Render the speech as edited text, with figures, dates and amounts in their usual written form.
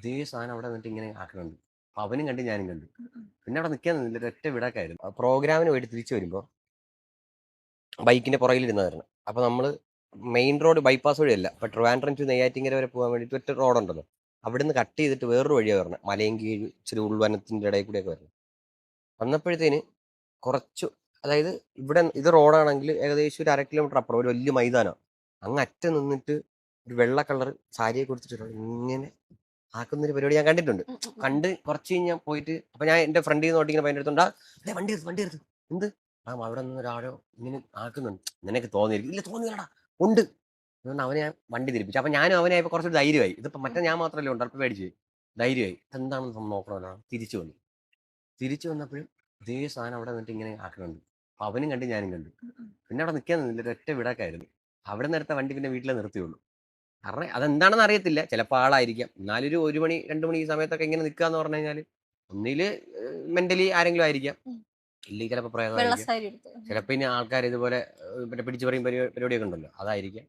ഇതേ സാധനം അവിടെ നിന്നിട്ട് ഇങ്ങനെ ആക്കുന്നുണ്ട്. അപ്പൊ അവനും കണ്ട് ഞാനും കണ്ടു. പിന്നെ അവിടെ നിൽക്കാൻ നിന്നില്ല, ഒറ്റ വിടാക്കായിരുന്നു. പ്രോഗ്രാമിന് പോയിട്ട് തിരിച്ചു വരുമ്പോൾ ബൈക്കിന്റെ പുറകിലിരുന്നായിരുന്നു. അപ്പൊ നമ്മള് മെയിൻ റോഡ് ബൈപ്പാസ് വഴിയല്ല, ഇപ്പൊ ട്രിവാൻഡ്രം ടു നെയ്യാറ്റിങ്കര വരെ പോകാൻ വേണ്ടിയിട്ട് ഒറ്റ റോഡുണ്ടല്ലോ, അവിടുന്ന് കട്ട് ചെയ്തിട്ട് വേറൊരു വഴിയാണ് വരണം, മലയും കീഴ് ഇച്ചിരി ഉൾവനത്തിന്റെ ഇടയിൽ കൂടെയൊക്കെ വരണം. വന്നപ്പോഴത്തേന് കുറച്ച്, അതായത് ഇവിടെ ഇത് റോഡാണെങ്കിൽ ഏകദേശം ഒരു 1/2 കിലോമീറ്റർ അപ്പുറം ഒരു വലിയ മൈതാനം, അങ്ങ് അറ്റം നിന്നിട്ട് ഒരു വെള്ള കളർ സാരിയെ കൊടുത്തിട്ട് ഇങ്ങനെ ആക്കുന്നൊരു പരിപാടി ഞാൻ കണ്ടിട്ടുണ്ട്. കണ്ട് കുറച്ച് കഴിഞ്ഞ് ഞാൻ പോയിട്ട്, അപ്പൊ ഞാൻ എന്റെ ഫ്രണ്ടിൽ നിന്ന് നോട്ടിങ്ങനെ പൈൻ്റെ അടുത്തുണ്ടാ, വണ്ടി എടുത്ത് എന്ത് അവിടെ നിന്ന് ഒരാളോ ഇങ്ങനെ ആക്കുന്നുണ്ട്, നിനക്ക് തോന്നിയിരിക്കും, ഇല്ല തോന്നിയടാ, ഉണ്ട്. അതുകൊണ്ട് അവനെ ഞാൻ വണ്ടി തിരിപ്പിച്ചു. അപ്പൊ ഞാനും അവനായപ്പോ കുറച്ച് ധൈര്യമായി. ഇതിപ്പോ മറ്റേ ഞാൻ മാത്രമല്ലേ ഉണ്ട്, അല്പം പേടിച്ച് ധൈര്യമായി. എന്താണെന്ന് നോക്കണമല്ലോ, തിരിച്ചു വന്നപ്പോഴും ഇതേ സാധനം അവിടെ നിന്നിട്ട് ഇങ്ങനെ ആക്കുന്നുണ്ട്. അപ്പൊ അവനും കണ്ട് ഞാനും കണ്ടു. പിന്നെ അവിടെ നിൽക്കാൻ നിന്നില്ല, ഒറ്റ വിടാക്കായിരുന്നു. അവിടെ നിന്ന് വണ്ടി പിന്നെ വീട്ടിലെ നിർത്തിയുള്ളൂ. കാരണം അതെന്താണെന്ന് അറിയത്തില്ല, ചിലപ്പോൾ ആളായിരിക്കാം. എന്നാലൊരു 1 മണി 2 മണി ഈ സമയത്തൊക്കെ ഇങ്ങനെ നിൽക്കുക എന്ന് പറഞ്ഞു കഴിഞ്ഞാൽ ഒന്നില് മെന്റലി ആരെങ്കിലും ആയിരിക്കാം, ഇല്ലെങ്കിൽ ചിലപ്പോൾ പ്രേതമായിരിക്കാം, ചിലപ്പോൾ ഇനി ആൾക്കാർ ഇതുപോലെ പിന്നെ പിടിച്ചു പറയും പരിപാടിയൊക്കെ ഉണ്ടല്ലോ, അതായിരിക്കാം.